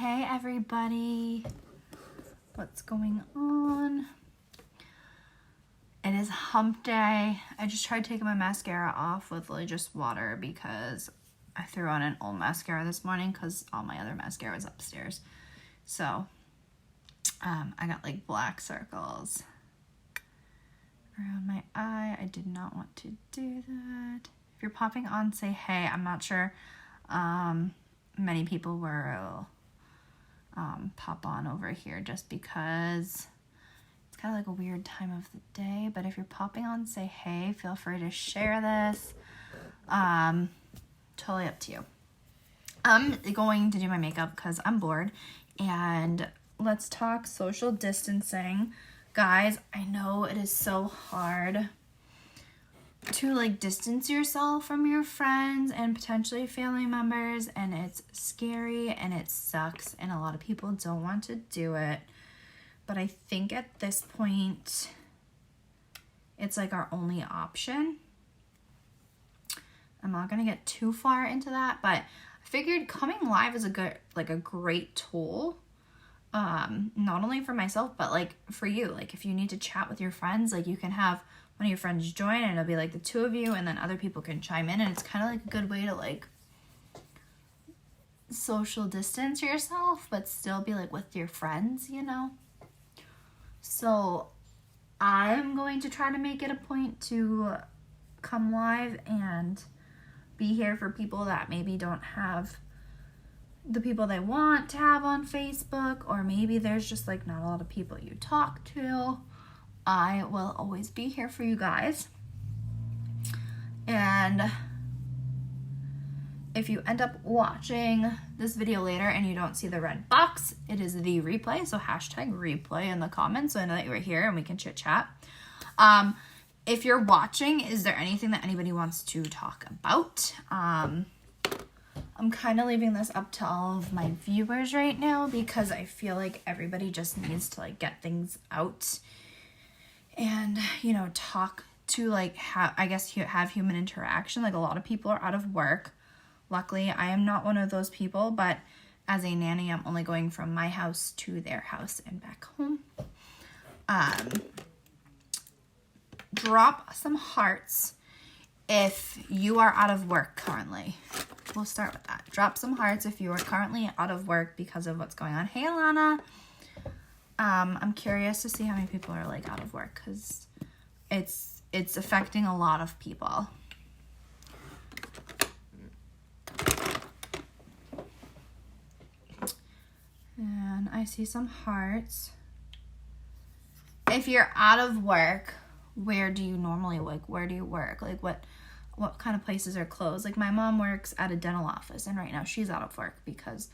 Hey everybody, what's going on? It is hump day. I just tried taking my mascara off with just water because I threw on an old mascara this morning because all my other mascara was upstairs. So I got like black circles around my eye. I did not want to do that. If you're popping on, say hey. I'm not sure many people will pop on over here just because it's kind of like a weird time of the day. But if you're popping on, say hey. Feel free to share this. Totally up to you. I'm going to do my makeup because I'm bored, and let's talk social distancing. Guys, I know it is so hard to like distance yourself from your friends and potentially family members, and it's scary and it sucks, and a lot of people don't want to do it. But I think at this point it's like our only option. I'm not gonna get too far into that, but I figured coming live is a great tool, not only for myself but like for you. Like if you need to chat with your friends, like you can have one of your friends join and it'll be like the two of you, and then other people can chime in, and it's kind of like a good way to like social distance yourself but still be like with your friends, you know? So I'm going to try to make it a point to come live and be here for people that maybe don't have the people they want to have on Facebook, or maybe there's just like not a lot of people you talk to. I will always be here for you guys. And if you end up watching this video later and you don't see the red box, it is the replay. So hashtag replay in the comments so I know that you were here and we can chit chat. If you're watching, is there anything that anybody wants to talk about? I'm kind of leaving this up to all of my viewers right now because I feel like everybody just needs to like get things out and, you know, talk to like have human interaction. Like a lot of people are out of work. Luckily, I am not one of those people, but as a nanny, I'm only going from my house to their house and back home. Drop some hearts if you are out of work currently. We'll start with that. Drop some hearts if you are currently out of work because of what's going on. Hey, Alana. I'm curious to see how many people are like out of work because it's affecting a lot of people. And I see some hearts. If you're out of work, where do you normally like? Where do you work? Like what kind of places are closed? Like my mom works at a dental office, and right now she's out of work because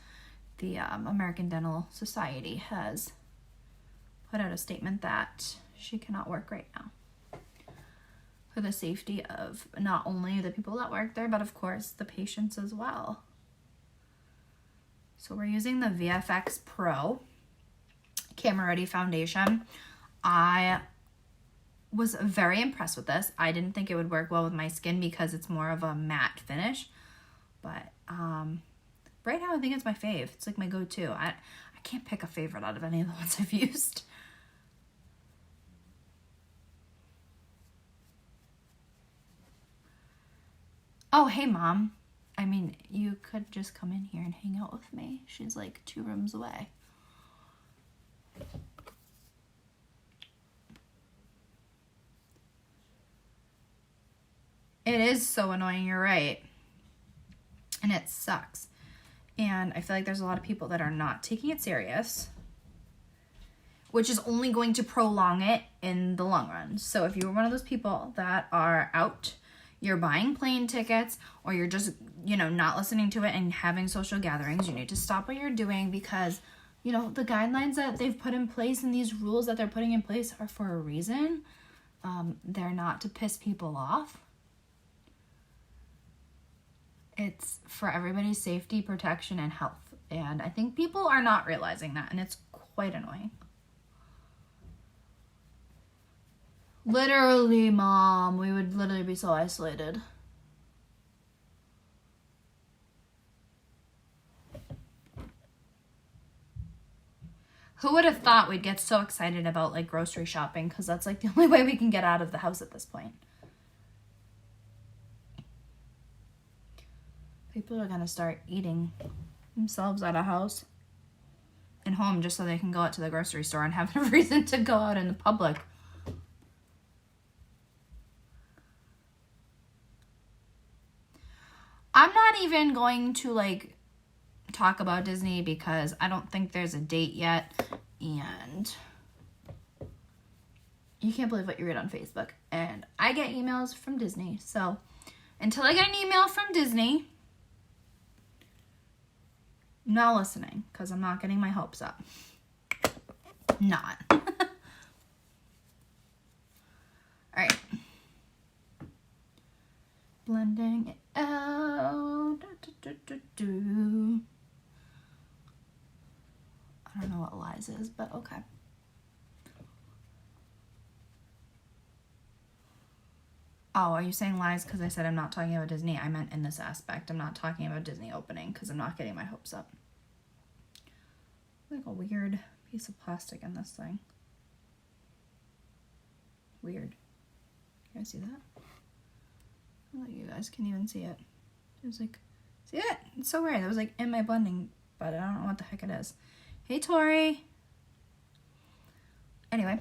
the American Dental Society has put out a statement that she cannot work right now for the safety of not only the people that work there, but of course the patients as well. So we're using the VFX Pro Camera Ready Foundation. I was very impressed with this. I didn't think it would work well with my skin because it's more of a matte finish, but right now I think it's my fave. It's like my go-to. I can't pick a favorite out of any of the ones I've used. Oh, hey, Mom. I mean, you could just come in here and hang out with me. She's like 2 rooms away. It is so annoying, you're right. And it sucks. And I feel like there's a lot of people that are not taking it serious, which is only going to prolong it in the long run. So if you're one of those people that are out, you're buying plane tickets, or you're just, you know, not listening to it and having social gatherings, you need to stop what you're doing because, you know, the guidelines that they've put in place and these rules that they're putting in place are for a reason. They're not to piss people off. It's for everybody's safety, protection, and health. And I think people are not realizing that, and it's quite annoying. Literally, Mom, we would literally be so isolated. Who would have thought we'd get so excited about like grocery shopping? Because that's like the only way we can get out of the house at this point. People are going to start eating themselves out of house and home just so they can go out to the grocery store and have a reason to go out in the public. I'm not even going to like talk about Disney because I don't think there's a date yet, and you can't believe what you read on Facebook. And I get emails from Disney, so until I get an email from Disney, I'm not listening because I'm not getting my hopes up. Not. All right. Blending it out. I don't know what lies is, but okay. Oh, are you saying lies because I said I'm not talking about Disney? I meant in this aspect. I'm not talking about Disney opening because I'm not getting my hopes up. Like a weird piece of plastic in this thing. Weird. You guys see that? I don't think you guys can even see it. It was like, see it? It's so weird. It was like in my blending, but I don't know what the heck it is. Hey, Tori. Anyway.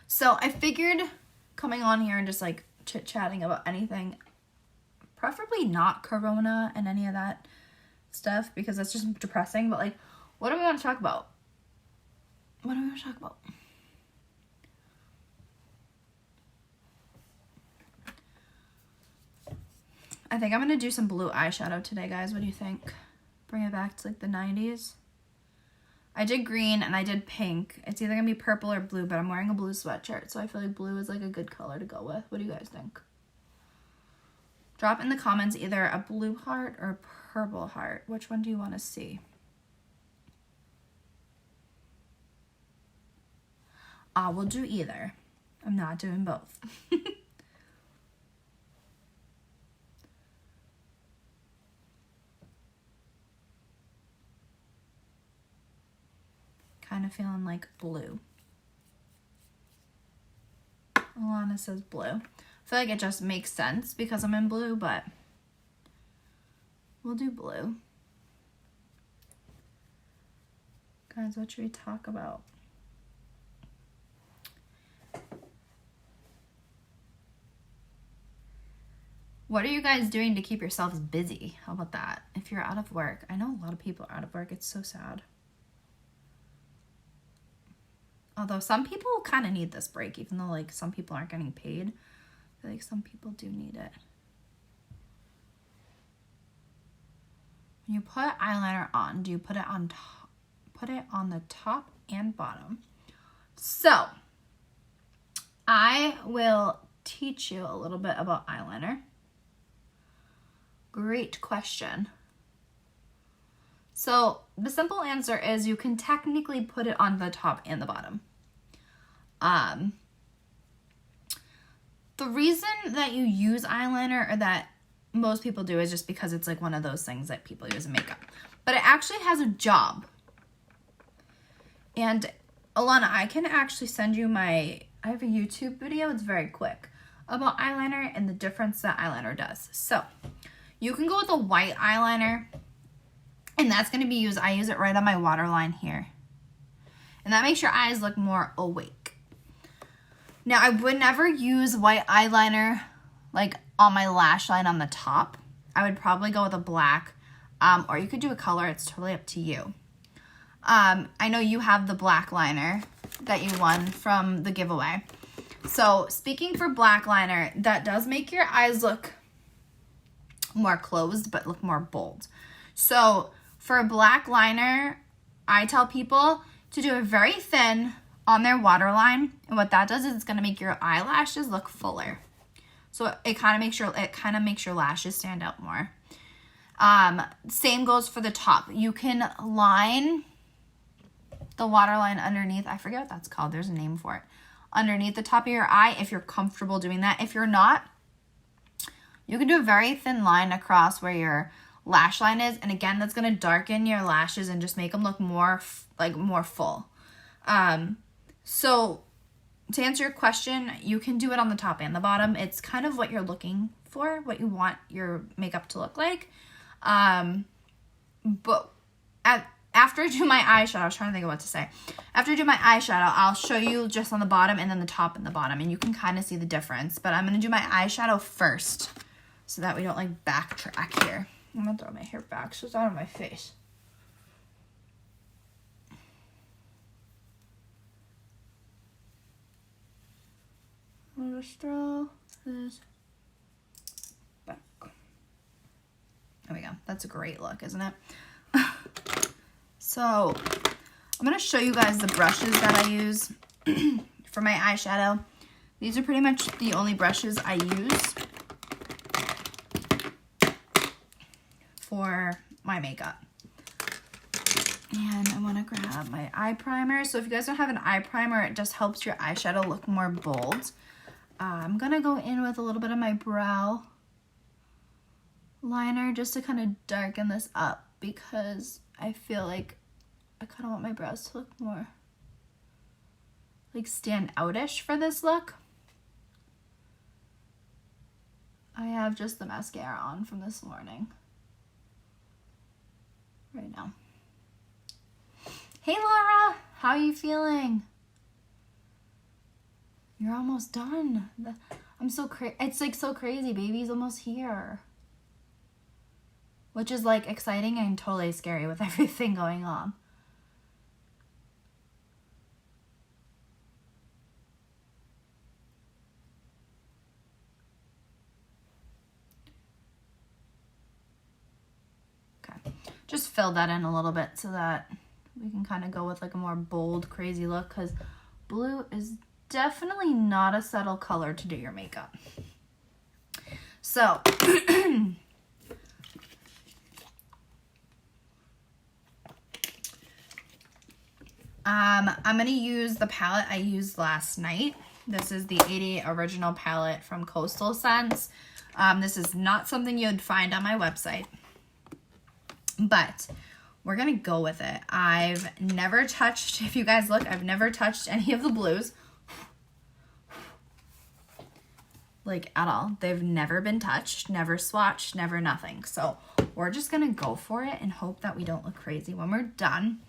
So I figured coming on here and just like chit-chatting about anything, preferably not Corona and any of that stuff because that's just depressing, but like, what do we want to talk about? What do we want to talk about? I think I'm going to do some blue eyeshadow today, guys. What do you think? Bring it back to like the 90s. I did green and I did pink. It's either going to be purple or blue, but I'm wearing a blue sweatshirt, so I feel like blue is like a good color to go with. What do you guys think? Drop in the comments either a blue heart or a purple heart. Which one do you want to see? We'll do either. I'm not doing both. Kind of feeling like blue. Alana says blue. I feel like it just makes sense because I'm in blue, but we'll do blue. Guys, what should we talk about? What are you guys doing to keep yourselves busy? How about that? If you're out of work. I know a lot of people are out of work. It's so sad. Although some people kind of need this break, even though like some people aren't getting paid. I feel like some people do need it. When you put eyeliner on, do you put it on top? Put it on the top and bottom. So, I will teach you a little bit about eyeliner. Great question. So the simple answer is you can technically put it on the top and the bottom. The reason that you use eyeliner, or that most people do, is just because it's like one of those things that people use in makeup. But it actually has a job. And Alana, I can actually send you I have a YouTube video, it's very quick, about eyeliner and the difference that eyeliner does. So you can go with a white eyeliner, and that's going to be used, I use it right on my waterline here. And that makes your eyes look more awake. Now, I would never use white eyeliner like on my lash line on the top. I would probably go with a black, or you could do a color. It's totally up to you. I know you have the black liner that you won from the giveaway. So speaking for black liner, that does make your eyes look more closed, but look more bold. So for a black liner, I tell people to do it very thin on their waterline. And what that does is it's going to make your eyelashes look fuller. So it kind of makes your lashes stand out more. Same goes for the top. You can line the waterline underneath. I forget what that's called. There's a name for it. Underneath the top of your eye, if you're comfortable doing that. If you're not, you can do a very thin line across where your lash line is. And again, that's going to darken your lashes and just make them look more more full. So to answer your question, you can do it on the top and the bottom. It's kind of what you're looking for, what you want your makeup to look like. But after I do my eyeshadow, I was trying to think of what to say. After I do my eyeshadow, I'll show you just on the bottom and then the top and the bottom, and you can kind of see the difference. But I'm going to do my eyeshadow first so that we don't like backtrack here. I'm going to throw my hair back so it's out of my face. I'll just throw this back. There we go. That's a great look, isn't it? So I'm going to show you guys the brushes that I use for my eyeshadow. These are pretty much the only brushes I use for my makeup. And I want to grab my eye primer. So if you guys don't have an eye primer, it just helps your eyeshadow look more bold. I'm going to go in with a little bit of my brow liner just to kind of darken this up because I feel like I kind of want my brows to look more like stand out-ish for this look. I have just the mascara on from this morning right now. Hey Laura, how are you feeling? You're almost done. I'm so crazy. It's like so crazy. Baby's almost here. Which is like exciting and totally scary with everything going on. Okay. Just fill that in a little bit so that we can kind of go with like a more bold, crazy look because blue is definitely not a subtle color to do your makeup. So, I'm going to use the palette I used last night. This is the 88 Original palette from Coastal Scents. This is not something you'd find on my website, but we're going to go with it. I've never touched, if you guys look, I've never touched any of the blues. Like at all. They've never been touched, never swatched, never nothing. So we're just going to go for it and hope that we don't look crazy when we're done.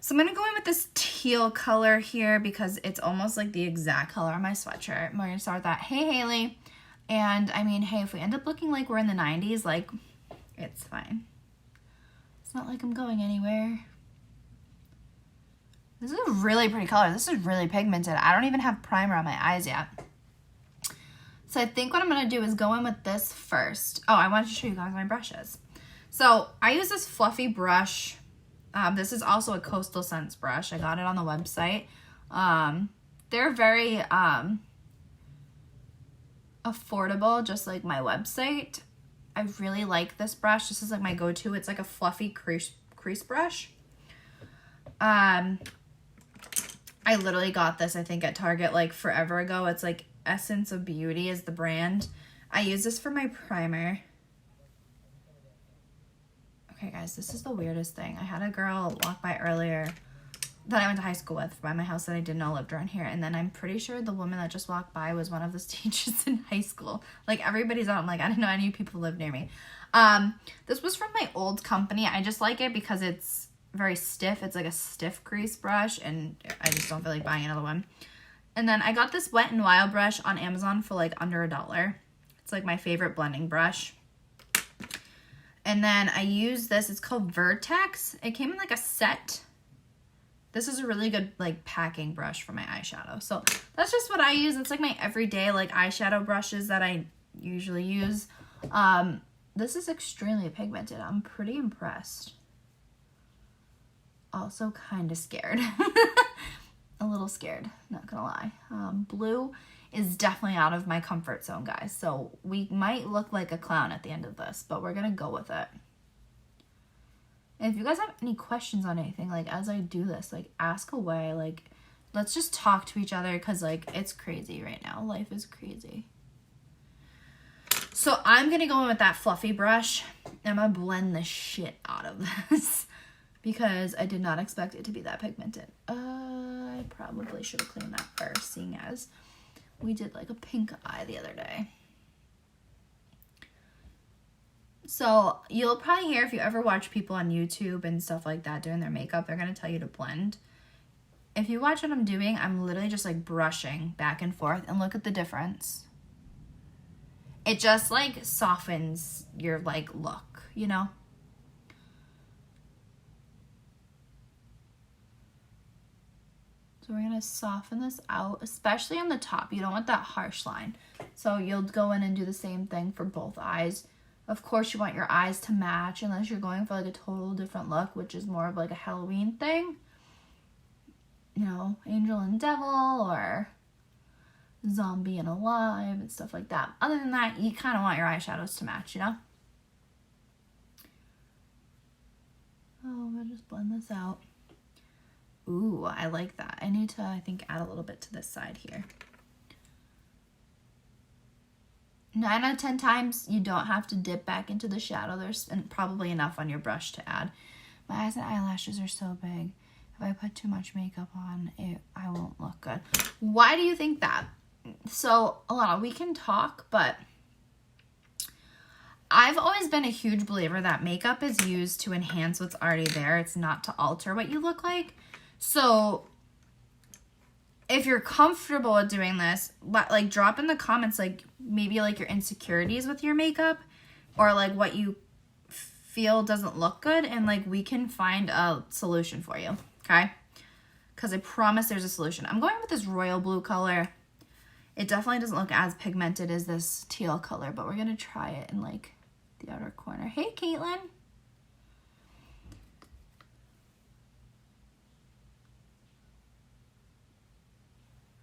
So I'm going to go in with this teal color here because it's almost like the exact color on my sweatshirt. We're going to start with that. Hey, Haley. And I mean, hey, if we end up looking like we're in the 90s, like, it's fine. It's not like I'm going anywhere. This is a really pretty color. This is really pigmented. I don't even have primer on my eyes yet. So I think what I'm going to do is go in with this first. Oh, I wanted to show you guys my brushes. So I use this fluffy brush. This is also a Coastal Scents brush. I got it on the website. They're very affordable, just like my website. I really like this brush. This is like my go-to. It's like a fluffy crease brush. I literally got this, I think, at Target like forever ago. It's like Essence of Beauty is the brand. I use this for my primer. Okay, guys, this is the weirdest thing. I had a girl walk by earlier that I went to high school with by my house that I didn't know lived around here. And then I'm pretty sure the woman that just walked by was one of the teachers in high school. Like, everybody's on. Like, I didn't know any people lived near me. This was from my old company. I just like it because it's very stiff. It's like a stiff crease brush, and I just don't feel like buying another one. And then I got this Wet n Wild brush on Amazon for like under $1. It's like my favorite blending brush. And then I use this. It's called Vertex. It came in like a set. This is a really good like packing brush for my eyeshadow. So that's just what I use. It's like my everyday like eyeshadow brushes that I usually use. This is extremely pigmented. I'm pretty impressed. Also kind of scared. A little scared, not gonna lie. Blue is definitely out of my comfort zone, guys. So we might look like a clown at the end of this, but we're gonna go with it. And if you guys have any questions on anything, like as I do this, like ask away. Like, let's just talk to each other because like it's crazy right now. Life is crazy. So I'm gonna go in with that fluffy brush I'm gonna blend the shit out of this because I did not expect it to be that pigmented. I probably should have cleaned that first, seeing as we did like a pink eye the other day. So you'll probably hear, if you ever watch people on YouTube and stuff like that doing their makeup, they're going to tell you to blend. If you watch what I'm doing, I'm literally just like brushing back and forth, and look at the difference. It just like softens your like look, you know? So we're going to soften this out, especially on the top. You don't want that harsh line. So you'll go in and do the same thing for both eyes. Of course, you want your eyes to match unless you're going for like a total different look, which is more of like a Halloween thing. You know, Angel and Devil or Zombie and Alive and stuff like that. Other than that, you kind of want your eyeshadows to match, you know? Oh, I'm gonna just blend this out. Ooh, I like that. I need to, I think, add a little bit to this side here. 9 out of 10 times, you don't have to dip back into the shadow. There's probably enough on your brush to add. My eyes and eyelashes are so big. If I put too much makeup on, I won't look good. Why do you think that? So, Alana, we can talk, but I've always been a huge believer that makeup is used to enhance what's already there. It's not to alter what you look like. So if you're comfortable with doing this, like drop in the comments, like maybe like your insecurities with your makeup or like what you feel doesn't look good, and like we can find a solution for you, okay? Because I promise there's a solution. I'm going with this royal blue color. It definitely doesn't look as pigmented as this teal color, but we're going to try it in like the outer corner. Hey, Caitlin.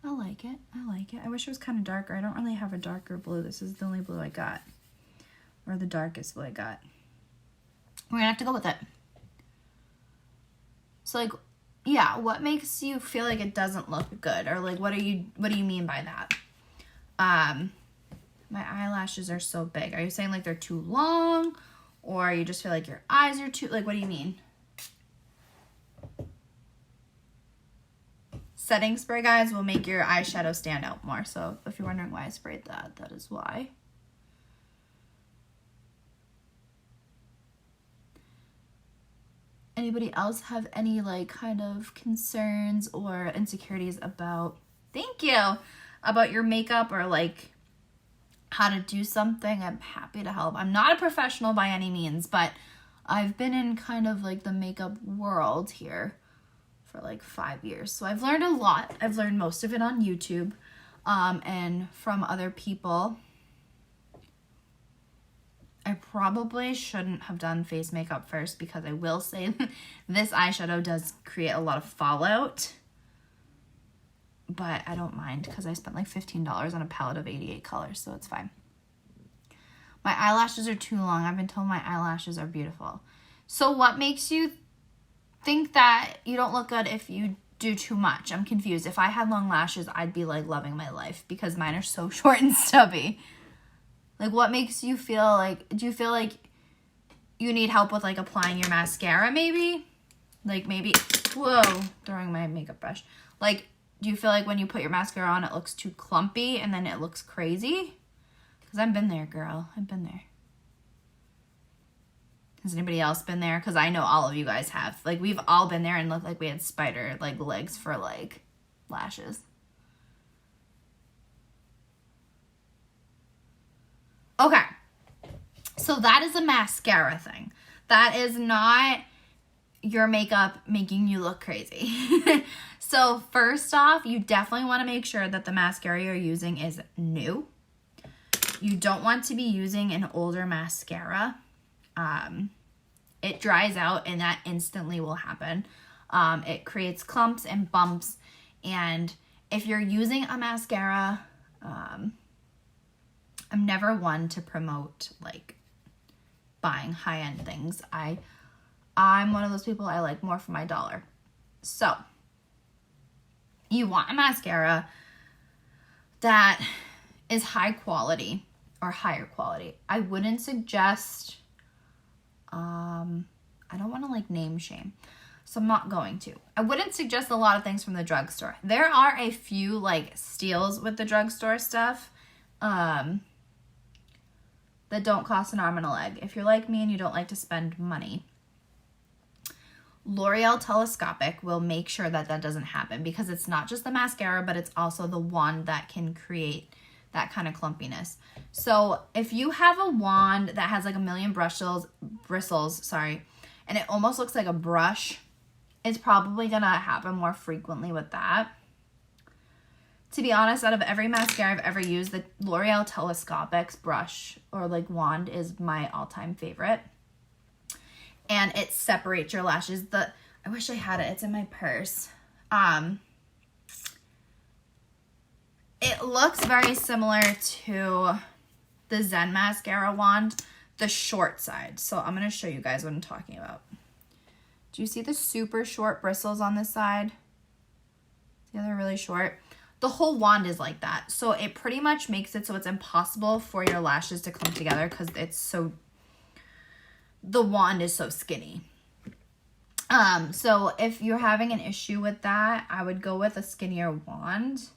I like it. I like it. I wish it was kind of darker. I don't really have a darker blue. This is the only blue I got. Or the darkest blue I got. We're going to have to go with it. So, like, yeah, what makes you feel like it doesn't look good? Or, like, what do you mean by that? My eyelashes are so big. Are you saying, like, they're too long? Or you just feel like your eyes are too... Like, what do you mean? Setting spray, guys, will make your eyeshadow stand out more. So if you're wondering why I sprayed that, that is why. Anybody else have any like kind of concerns or insecurities about, thank you, about your makeup or like how to do something? I'm happy to help. I'm not a professional by any means, but I've been in kind of like the makeup world here for like 5 years. So I've learned a lot. I've learned most of it on YouTube and from other people. I probably shouldn't have done face makeup first because I will say this eyeshadow does create a lot of fallout. But I don't mind because I spent like $15 on a palette of 88 colors, so it's fine. My eyelashes are too long. I've been told my eyelashes are beautiful. So what makes you think that you don't look good if you do too much? I'm confused. If I had long lashes, I'd be like loving my life because mine are so short and stubby. Like, what makes you feel like, do you feel like you need help with like applying your mascara maybe? Like maybe, whoa, throwing my makeup brush. Like, do you feel like when you put your mascara on, it looks too clumpy and then it looks crazy? Because I've been there, girl. I've been there. Has anybody else been there? Because I know all of you guys have. Like, we've all been there and looked like we had spider, like, legs for, like, lashes. Okay. So that is a mascara thing. That is not your makeup making you look crazy. So first off, you definitely want to make sure that the mascara you're using is new. You don't want to be using an older mascara. It dries out and that instantly will happen. It creates clumps and bumps. And if you're using a mascara, I'm never one to promote like buying high-end things. I'm one of those people, I like more for my dollar. So you want a mascara that is high quality or higher quality. I wouldn't suggest I don't want to like name shame, so I'm not going to. I wouldn't suggest a lot of things from the drugstore. There are a few like steals with the drugstore stuff that don't cost an arm and a leg. If you're like me and you don't like to spend money, L'Oreal Telescopic will make sure that that doesn't happen, because it's not just the mascara, but it's also the wand that can create that kind of clumpiness. So if you have a wand that has like a million bristles, and it almost looks like a brush, it's probably gonna happen more frequently with that. To be honest, out of every mascara I've ever used, the L'Oreal Telescopic's brush or like wand is my all-time favorite. And it separates your lashes. I wish I had it. It's in my purse. It looks very similar to the Zen mascara wand, the short side. So I'm going to show you guys what I'm talking about. Do you see the super short bristles on this side? See how they're really short? The whole wand is like that. So it pretty much makes it so it's impossible for your lashes to clump together, because the wand is so skinny. So if you're having an issue with that, I would go with a skinnier wand.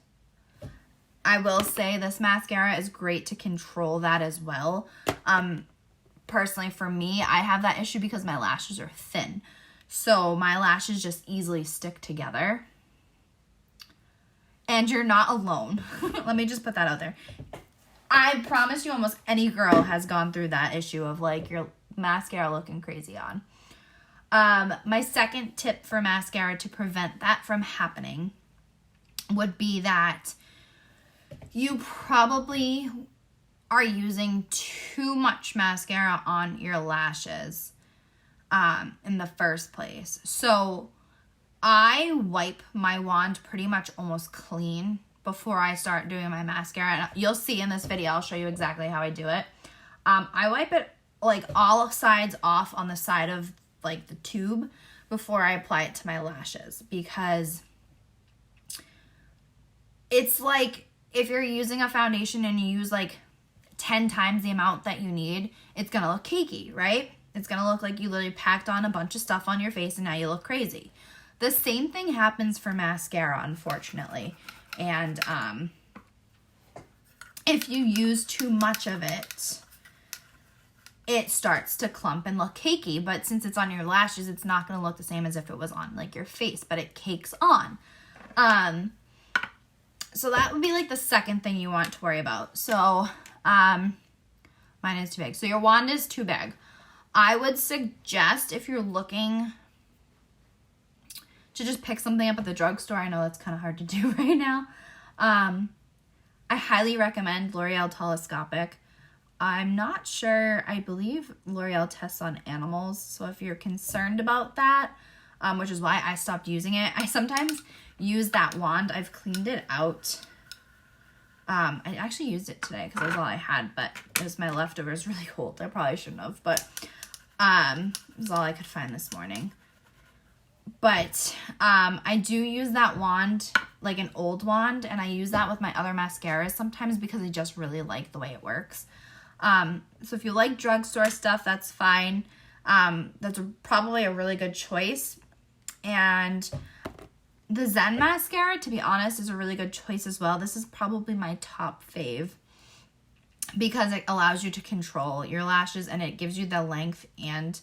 I will say this mascara is great to control that as well. Personally for me, I have that issue because my lashes are thin. So my lashes just easily stick together. And you're not alone. Let me just put that out there. I promise you almost any girl has gone through that issue of like your mascara looking crazy on. My second tip for mascara to prevent that from happening would be that you probably are using too much mascara on your lashes in the first place. So I wipe my wand pretty much almost clean before I start doing my mascara. And you'll see in this video, I'll show you exactly how I do it. I wipe it like all sides off on the side of like the tube before I apply it to my lashes, because it's like if you're using a foundation and you use like 10 times the amount that you need, it's gonna look cakey, right? It's gonna look like you literally packed on a bunch of stuff on your face and now you look crazy. The same thing happens for mascara, unfortunately. And if you use too much of it, it starts to clump and look cakey. But since it's on your lashes, it's not going to look the same as if it was on like your face, but it cakes on. So that would be like the second thing you want to worry about. So mine is too big. So your wand is too big. I would suggest, if you're looking to just pick something up at the drugstore, I know that's kind of hard to do right now, I highly recommend L'Oreal Telescopic. I'm not sure, I believe L'Oreal tests on animals, so if you're concerned about that, which is why I stopped using it, I sometimes use that wand. I've cleaned it out. I actually used it today because it was all I had, but it was my leftovers, really cold. I probably shouldn't have, but it was all I could find this morning. But I do use that wand, like an old wand, and I use that with my other mascaras sometimes because I just really like the way it works. So if you like drugstore stuff, that's fine. That's probably a really good choice. And the Zen mascara, to be honest, is a really good choice as well. This is probably my top fave because it allows you to control your lashes and it gives you the length and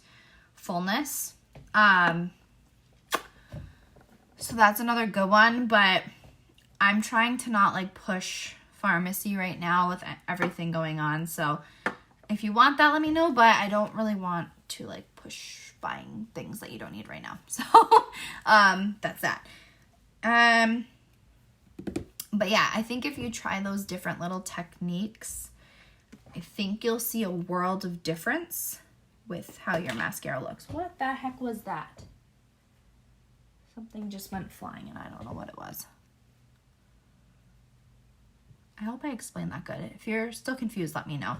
fullness. So that's another good one, but I'm trying to not like push Farmasi right now with everything going on. So if you want that, let me know, but I don't really want to like push buying things that you don't need right now. So that's that. But yeah, I think if you try those different little techniques, I think you'll see a world of difference with how your mascara looks. What the heck was that? Something just went flying and I don't know what it was. I hope I explained that good. If you're still confused, let me know.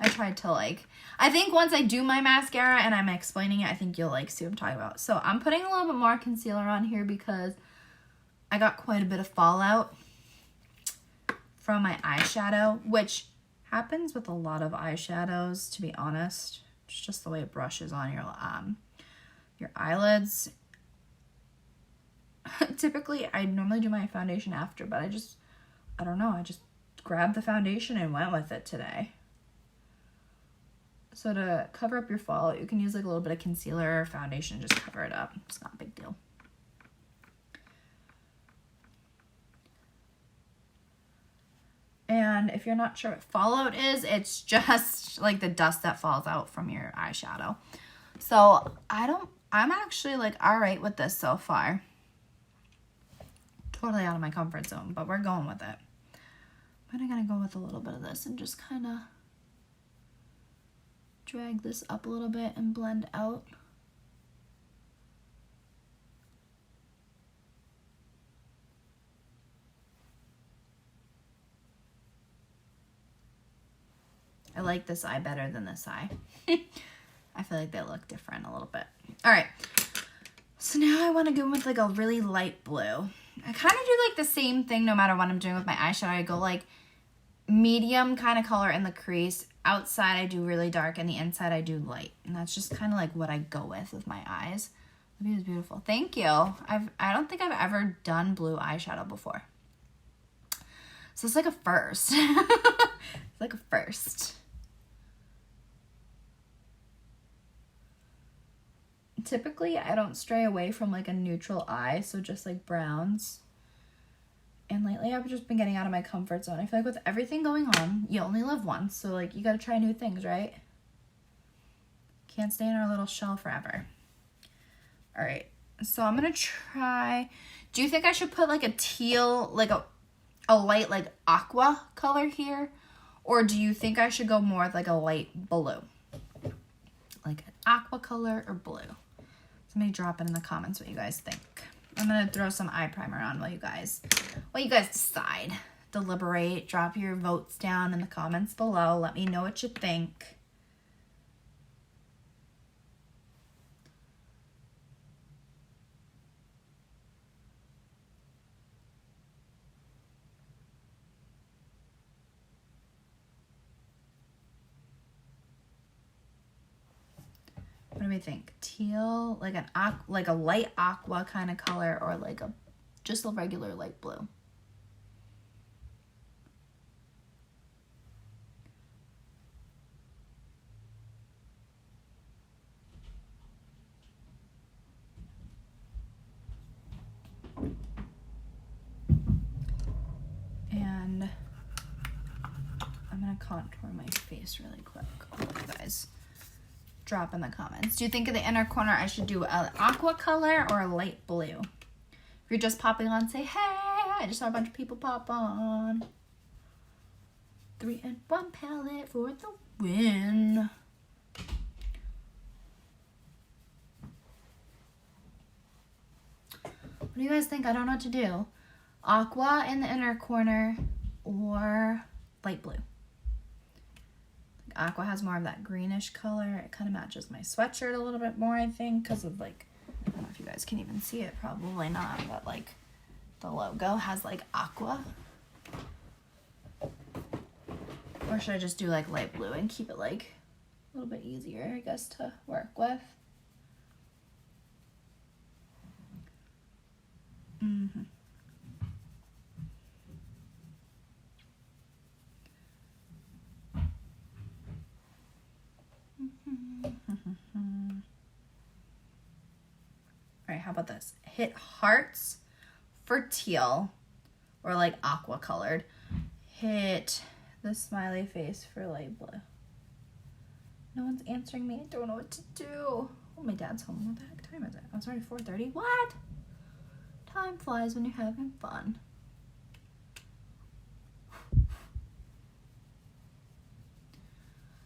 I tried to I think once I do my mascara and I'm explaining it, I think you'll see what I'm talking about. So I'm putting a little bit more concealer on here because I got quite a bit of fallout from my eyeshadow, which happens with a lot of eyeshadows, to be honest. It's just the way it brushes on your eyelids. Typically, I normally do my foundation after, but I don't know, I just grabbed the foundation and went with it today. So to cover up your fallout, you can use like a little bit of concealer or foundation and just cover it up. It's not a big deal. And if you're not sure what fallout is, it's just like the dust that falls out from your eyeshadow. So I'm actually like all right with this so far. Totally out of my comfort zone, but we're going with it. I'm gonna go with a little bit of this and just kind of drag this up a little bit and blend out. I like this eye better than this eye. I feel like they look different a little bit. All right, so now I want to go with like a really light blue. I kind of do like the same thing no matter what I'm doing with my eyeshadow. I go like medium kind of color in the crease. Outside I do really dark, and the inside I do light. And that's just kind of like what I go with my eyes. The view is beautiful. Thank you. I don't think I've ever done blue eyeshadow before. So it's like a first. It's like a first. Typically, I don't stray away from like a neutral eye, so just like browns. And lately, I've just been getting out of my comfort zone. I feel like with everything going on, you only live once, so like you gotta try new things, right? Can't stay in our little shell forever. All right, so I'm gonna try. Do you think I should put like a teal, like a light like aqua color here? Or do you think I should go more with like a light blue? Like an aqua color or blue? Somebody drop it in the comments what you guys think. I'm gonna throw some eye primer on while you guys decide. Deliberate, drop your votes down in the comments below. Let me know what you think. What do we think? Teal, like a light aqua kind of color, or like just a regular light blue? And I'm gonna contour my face really quick. Oh, you guys. Drop in the comments. Do you think in the inner corner I should do an aqua color or a light blue? If you're just popping on, say, hey, I just saw a bunch of people pop on. 3-in-1 palette for the win. What do you guys think? I don't know what to do. Aqua in the inner corner or light blue? Aqua has more of that greenish color. It kind of matches my sweatshirt a little bit more, I think, because of like, I don't know if you guys can even see it, probably not, but like the logo has like aqua. Or should I just do like light blue and keep it like a little bit easier, I guess, to work with? All right, how about this? Hit hearts for teal, or like aqua colored. Hit the smiley face for light blue. No one's answering me. I don't know what to do. Oh, my dad's home. What the heck time is it? Oh, it's already 4:30. What? Time flies when you're having fun.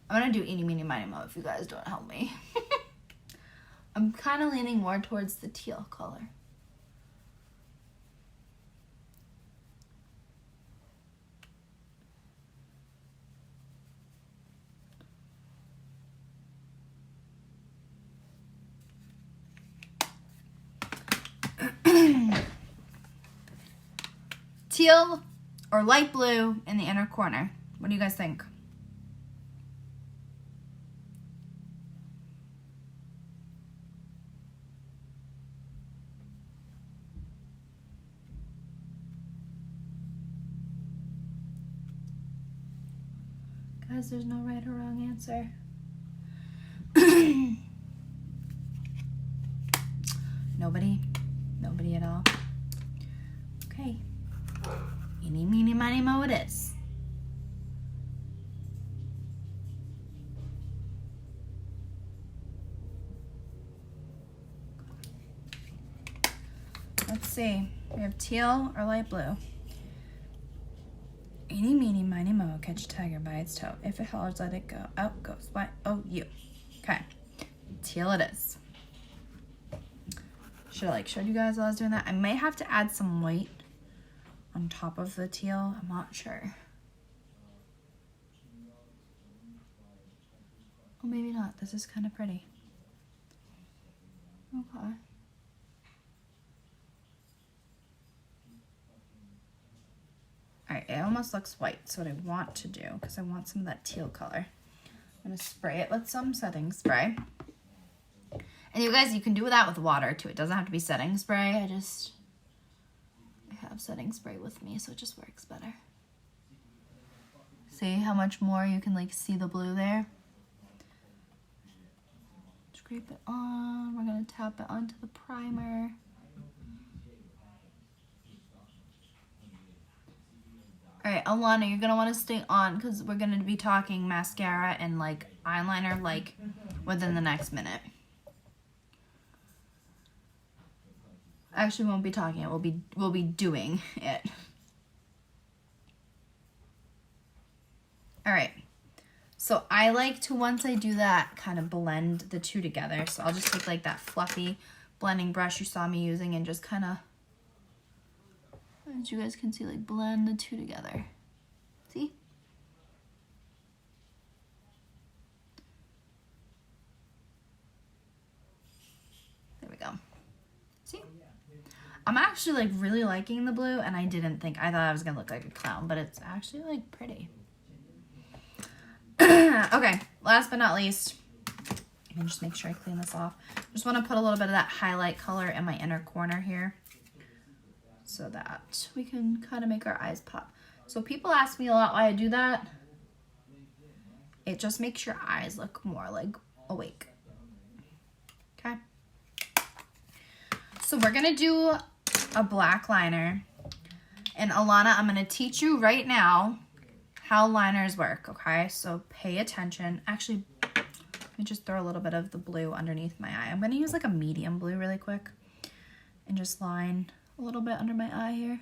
I'm gonna do eeny, meeny, miny, mo if you guys don't help me. I'm kind of leaning more towards the teal color. Teal or light blue in the inner corner. What do you guys think? Guys, there's no right or wrong answer. Nobody? Nobody at all? Okay. Eeny, meeny, miny, mo it is. Let's see. We have teal or light blue. Eeny, meeny, miny, mo, catch a tiger by its toe. If it hollers, let it go. Out goes Y-O-U. Okay. Teal it is. Should I showed you guys while I was doing that? I may have to add some white on top of the teal. I'm not sure. Oh, maybe not. This is kind of pretty. Okay. Alright, it almost looks white. So what I want to do, because I want some of that teal color, I'm going to spray it with some setting spray. And you guys, you can do that with water too. It doesn't have to be setting spray. I have setting spray with me, so it just works better. See how much more you can see the blue there? Scrape it on. We're gonna tap it onto the primer. All right, Alana, you're gonna want to stay on because we're gonna be talking mascara and eyeliner within the next minute. Actually, we won't be talking it. We'll be doing it. All right. So I like to, once I do that, kind of blend the two together. So I'll just take that fluffy blending brush you saw me using and just kind of, as you guys can see, blend the two together. See? There we go. See? I'm actually really liking the blue, and I thought I was gonna look like a clown, but it's actually pretty. Okay, last but not least, let me just make sure I clean this off. Just want to put a little bit of that highlight color in my inner corner here so that we can kind of make our eyes pop. So people ask me a lot why I do that. It just makes your eyes look more awake. Okay. So we're gonna do a black liner, and Alana, I'm gonna teach you right now how liners work, okay? So pay attention. Actually, let me just throw a little bit of the blue underneath my eye. I'm gonna use a medium blue really quick and just line a little bit under my eye here.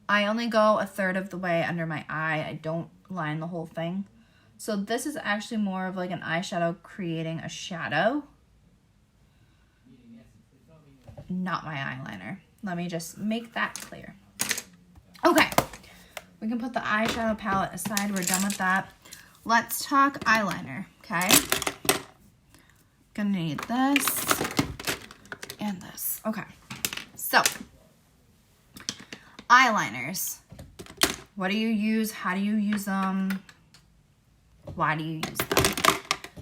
I only go a third of the way under my eye. I don't line the whole thing. So this is actually more of an eyeshadow creating a shadow, not my eyeliner. Let me just make that clear. Okay, we can put the eyeshadow palette aside. We're done with that. Let's talk eyeliner, okay? Gonna need this and this. Okay, so eyeliners. What do you use? How do you use them? Why do you use them?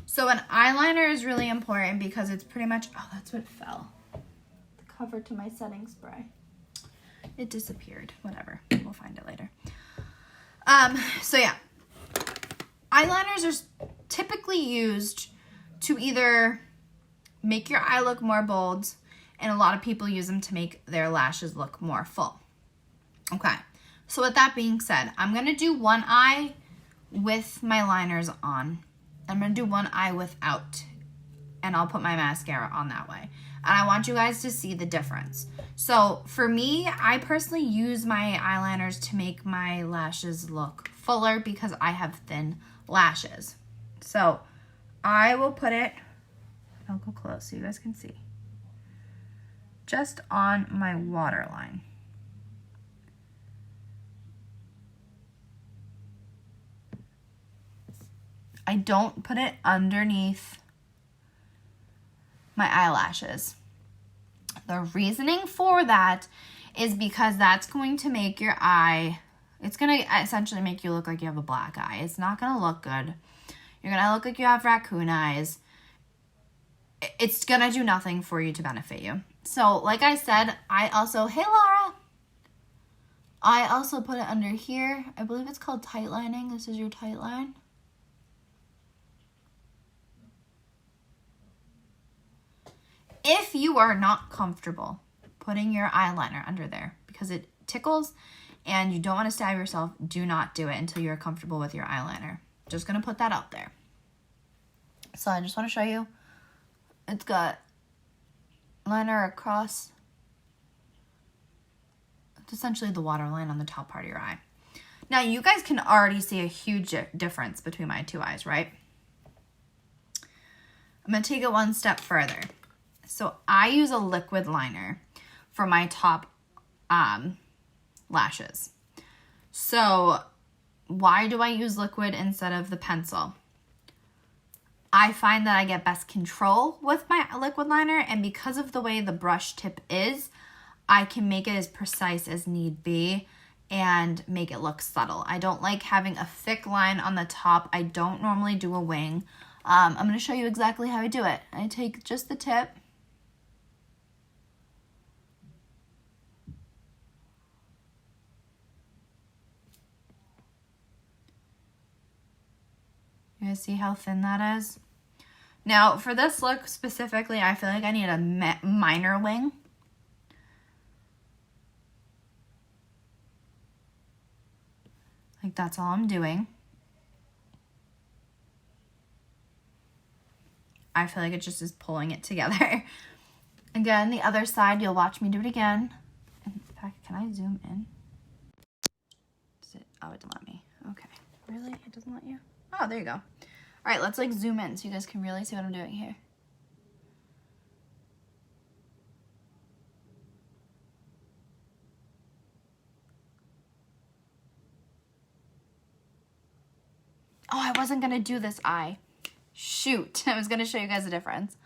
So an eyeliner is really important because it's pretty much, oh, that's what fell. Cover to my setting spray. It disappeared. Whatever. We'll find it later. So yeah. Eyeliners are typically used to either make your eye look more bold, and a lot of people use them to make their lashes look more full. Okay. So with that being said, I'm going to do one eye with my liners on. I'm going to do one eye without, and I'll put my mascara on that way. And I want you guys to see the difference. So for me, I personally use my eyeliners to make my lashes look fuller because I have thin lashes. So I will put it, I'll go close so you guys can see, just on my waterline. I don't put it underneath my eyelashes. The reasoning for that is because that's going to make your eye, it's going to essentially make you look like you have a black eye. It's not going to look good. You're going to look like you have raccoon eyes. It's going to do nothing for you to benefit you. So like I said, I also, hey Laura, I also put it under here. I believe it's called tight lining. This is your tight line. If you are not comfortable putting your eyeliner under there because it tickles and you don't want to stab yourself, do not do it until you're comfortable with your eyeliner. Just going to put that out there. So I just want to show you. It's got liner across. It's essentially the waterline on the top part of your eye. Now you guys can already see a huge difference between my two eyes, right? I'm going to take it one step further. So I use a liquid liner for my top lashes. So why do I use liquid instead of the pencil? I find that I get best control with my liquid liner, and because of the way the brush tip is, I can make it as precise as need be and make it look subtle. I don't like having a thick line on the top. I don't normally do a wing. I'm going to show you exactly how I do it. I take just the tip. You guys see how thin that is? Now, for this look specifically, I feel like I need a minor wing. Like, that's all I'm doing. I feel like it just is pulling it together. Again, the other side, you'll watch me do it again. In fact, can I zoom in? Oh, it doesn't let me. Okay. Really? It doesn't let you? Oh, there you go. All right, let's like zoom in so you guys can really see what I'm doing here. Oh, I wasn't going to do this eye. Shoot. I was going to show you guys the difference.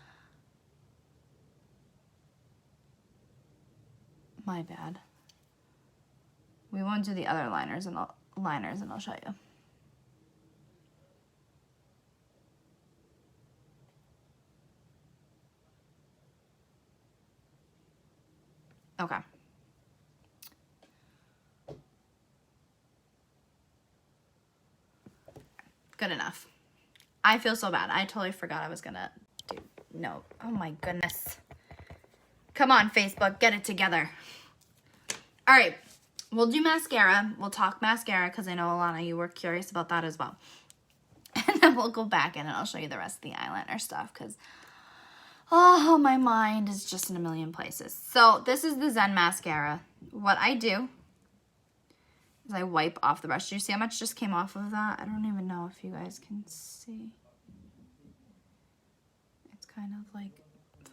My bad. We won't do the other liners and I'll show you. Okay. Good enough. I feel so bad. I totally forgot I was gonna do, no. Oh my goodness. Come on, Facebook, get it together. All right, we'll do mascara. We'll talk mascara because I know Alana, you were curious about that as well. And then we'll go back in and I'll show you the rest of the eyeliner stuff because, oh, my mind is just in a million places. So this is the Zen mascara. What I do is I wipe off the brush. Do you see how much just came off of that? I don't even know if you guys can see. It's kind of like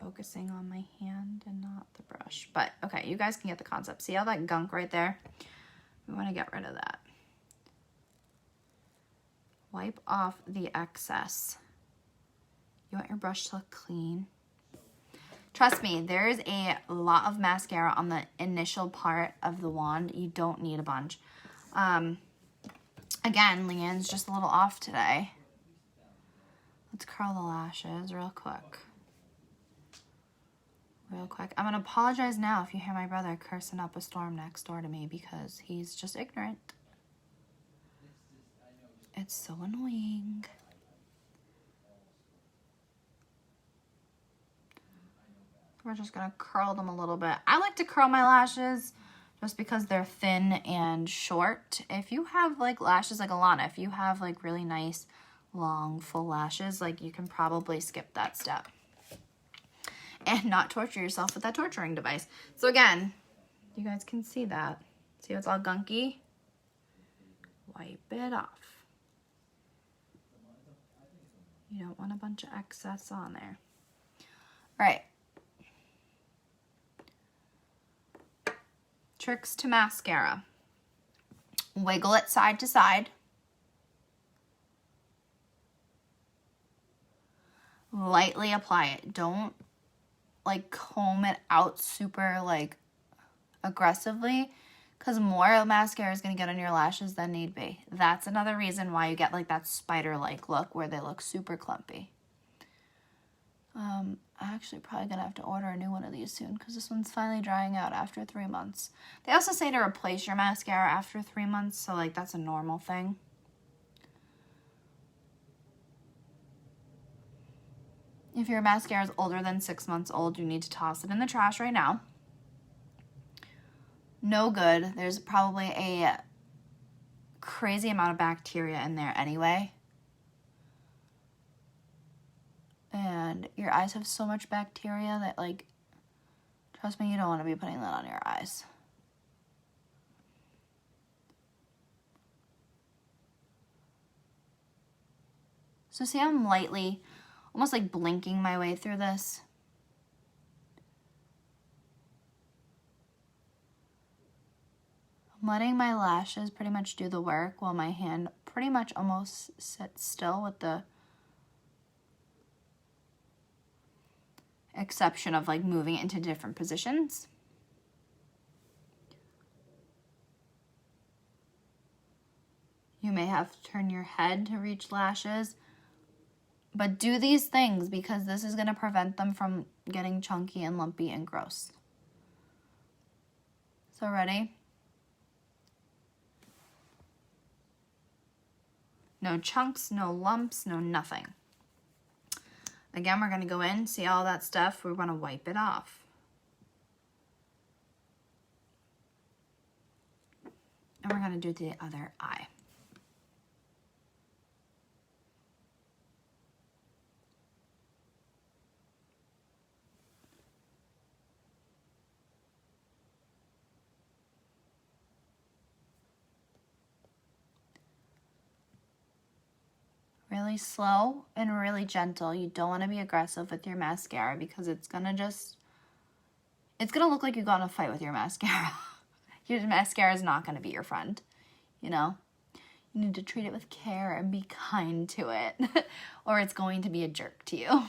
focusing on my hand and not the brush. But okay, you guys can get the concept. See all that gunk right there? We want to get rid of that. Wipe off the excess. You want your brush to look clean. Trust me, there's a lot of mascara on the initial part of the wand. You don't need a bunch. Again, LeeAnn's just a little off today. Let's curl the lashes real quick. Real quick. I'm going to apologize now if you hear my brother cursing up a storm next door to me because he's just ignorant. It's so annoying. We're just going to curl them a little bit. I like to curl my lashes just because they're thin and short. If you have like lashes like Alana, if you have like really nice long full lashes, like you can probably skip that step and not torture yourself with that torturing device. So again, you guys can see that. See how it's all gunky? Wipe it off. You don't want a bunch of excess on there. All right. Tricks to mascara. Wiggle it side to side. Lightly apply it. Don't like comb it out super like aggressively because more mascara is going to get on your lashes than need be. That's another reason why you get like that spider-like look where they look super clumpy. I'm actually probably gonna have to order a new one of these soon because this one's finally drying out after 3 months. They also say to replace your mascara after 3 months, so like that's a normal thing. If your mascara is older than 6 months old, you need to toss it in the trash right now. No good. There's probably a crazy amount of bacteria in there anyway. And your eyes have so much bacteria that, like, trust me, you don't want to be putting that on your eyes. So see how I'm lightly, almost like blinking my way through this? I'm letting my lashes pretty much do the work while my hand pretty much almost sits still, with the exception of like moving it into different positions. You may have to turn your head to reach lashes, but do these things because this is going to prevent them from getting chunky and lumpy and gross. So ready? No chunks, no lumps, no nothing. Again, we're going to go in, see all that stuff. We want to wipe it off. And we're going to do the other eye. Really slow and really gentle. You don't want to be aggressive with your mascara because it's going to look like you got in a fight with your mascara. Your mascara is not going to be your friend, you know? You need to treat it with care and be kind to it, or it's going to be a jerk to you.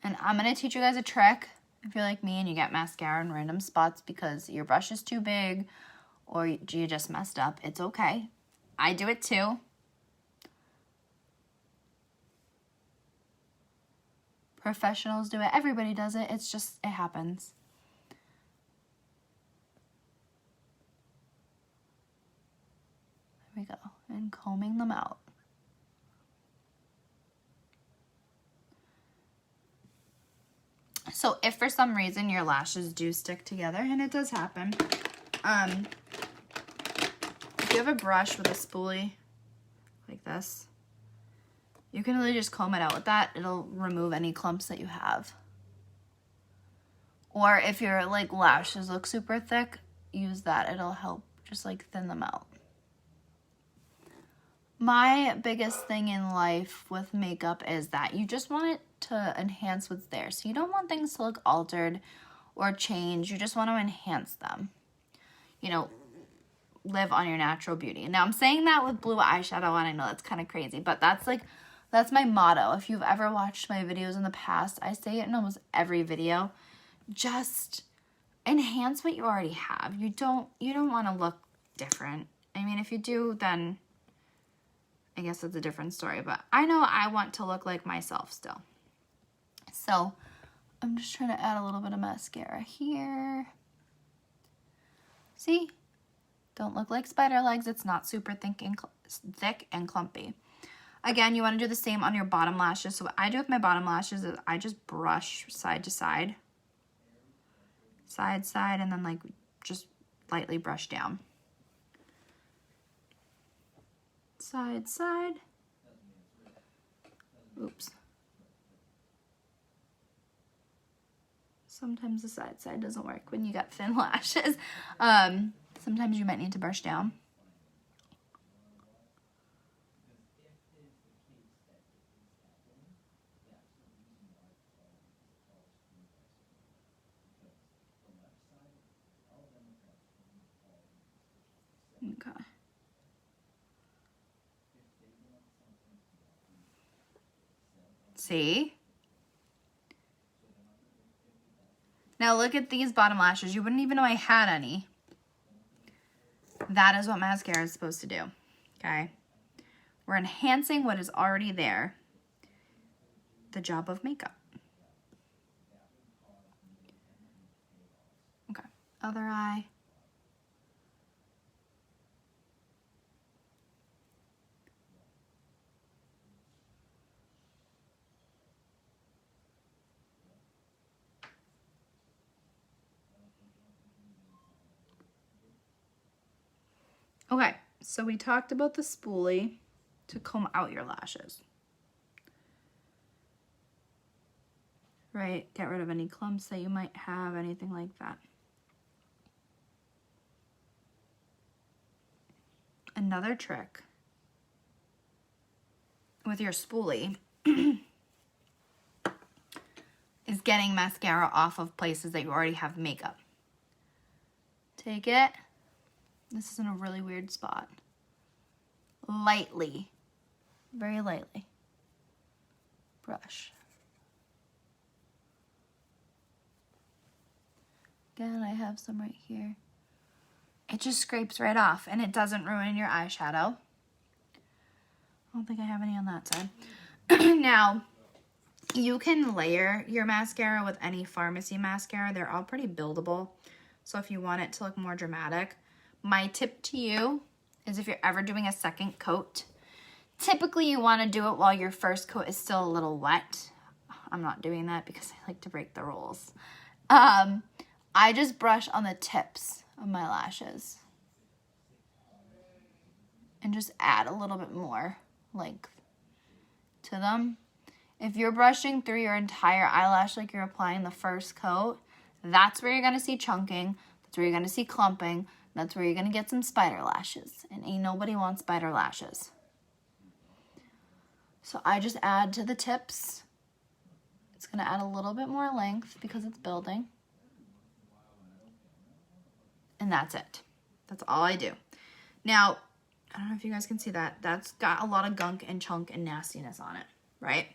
And I'm going to teach you guys a trick. If you're like me and you get mascara in random spots because your brush is too big or you just messed up, it's okay. I do it too. Professionals do it. Everybody does it. It happens. There we go. And combing them out. So if for some reason your lashes do stick together, and it does happen, if you have a brush with a spoolie like this, you can really just comb it out with that. It'll remove any clumps that you have. Or if your like lashes look super thick, use that. It'll help just like thin them out. My biggest thing in life with makeup is that you just want it to enhance what's there. So you don't want things to look altered or change. You just want to enhance them. You know, live on your natural beauty. Now I'm saying that with blue eyeshadow, and I know that's kind of crazy, but that's my motto. If you've ever watched my videos in the past, I say it in almost every video. Just enhance what you already have. You don't want to look different. I mean, if you do, then I guess that's a different story, but I know I want to look like myself still. So I'm just trying to add a little bit of mascara here. See? Don't look like spider legs. It's not super thick and clumpy. Again, you want to do the same on your bottom lashes. So what I do with my bottom lashes is I just brush side to side. Side, side, and then like just lightly brush down. Side, side. Oops. Sometimes the side doesn't work when you got thin lashes. Sometimes you might need to brush down. Okay. See? Now look at these bottom lashes. You wouldn't even know I had any. That is what mascara is supposed to do, okay? We're enhancing what is already there. The job of makeup. Okay, other eye. Okay, so we talked about the spoolie to comb out your lashes. Right, get rid of any clumps that you might have, anything like that. Another trick with your spoolie is getting mascara off of places that you already have makeup. Take it. This is in a really weird spot. Lightly, very lightly. Brush. Again, I have some right here. It just scrapes right off and it doesn't ruin your eyeshadow. I don't think I have any on that side. Now, you can layer your mascara with any Farmasi mascara. They're all pretty buildable. So if you want it to look more dramatic, my tip to you is if you're ever doing a second coat, typically you want to do it while your first coat is still a little wet. I'm not doing that because I like to break the rules. I just brush on the tips of my lashes and just add a little bit more length to them. If you're brushing through your entire eyelash like you're applying the first coat, that's where you're going to see chunking. That's where you're going to see clumping. That's where you're going to get some spider lashes. And ain't nobody wants spider lashes. So I just add to the tips. It's going to add a little bit more length because it's building. And that's it. That's all I do. Now, I don't know if you guys can see that. That's got a lot of gunk and chunk and nastiness on it, right?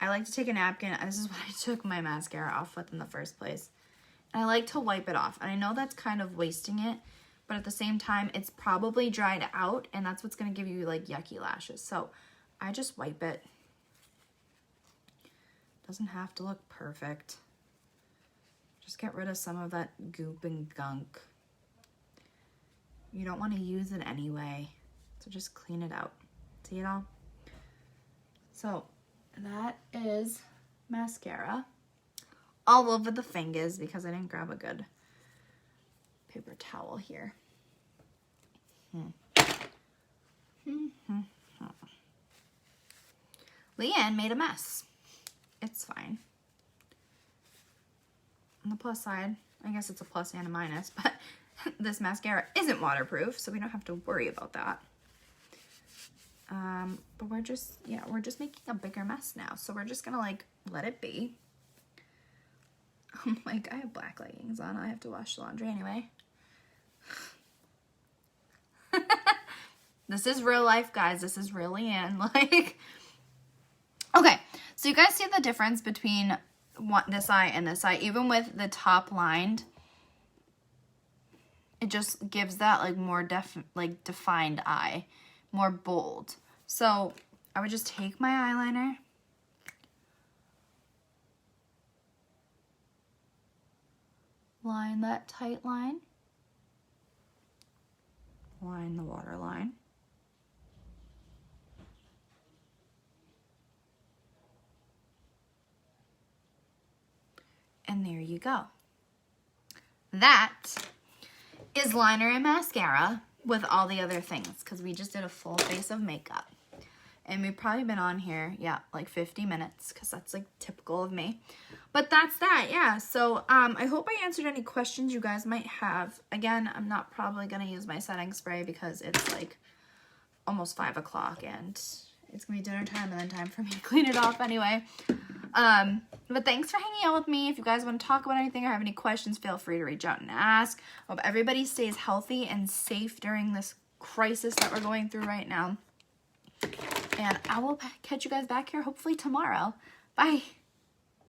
I like to take a napkin. This is what I took my mascara off with in the first place. And I like to wipe it off. And I know that's kind of wasting it, but at the same time, it's probably dried out, and that's what's going to give you like yucky lashes. So I just wipe it. Doesn't have to look perfect. Just get rid of some of that goop and gunk. You don't want to use it anyway, so just clean it out. See it all? So that is mascara all over the fingers because I didn't grab a good paper towel here. LeeAnn made a mess. It's fine. On the plus side, I guess it's a plus and a minus, but this mascara isn't waterproof, so we don't have to worry about that. But we're just making a bigger mess now. So we're just gonna like let it be. I'm like, I have black leggings on. I have to wash the laundry anyway. This is real life, guys. This is real LeeAnn. Like, okay, so you guys see the difference between this eye and this eye, even with the top lined. It just gives that like more defined eye, more bold. So I would just take my eyeliner, line that tight line, line the waterline, and there you go. That is liner and mascara with all the other things because we just did a full face of makeup. And we've probably been on here, yeah, like 50 minutes because that's like typical of me. But that's that, yeah. So I hope I answered any questions you guys might have. Again, I'm not probably going to use my setting spray because it's like almost 5 o'clock and it's going to be dinner time and then time for me to clean it off anyway. But thanks for hanging out with me. If you guys want to talk about anything or have any questions, feel free to reach out and ask. Hope everybody stays healthy and safe during this crisis that we're going through right now. And I will catch you guys back here hopefully tomorrow. Bye.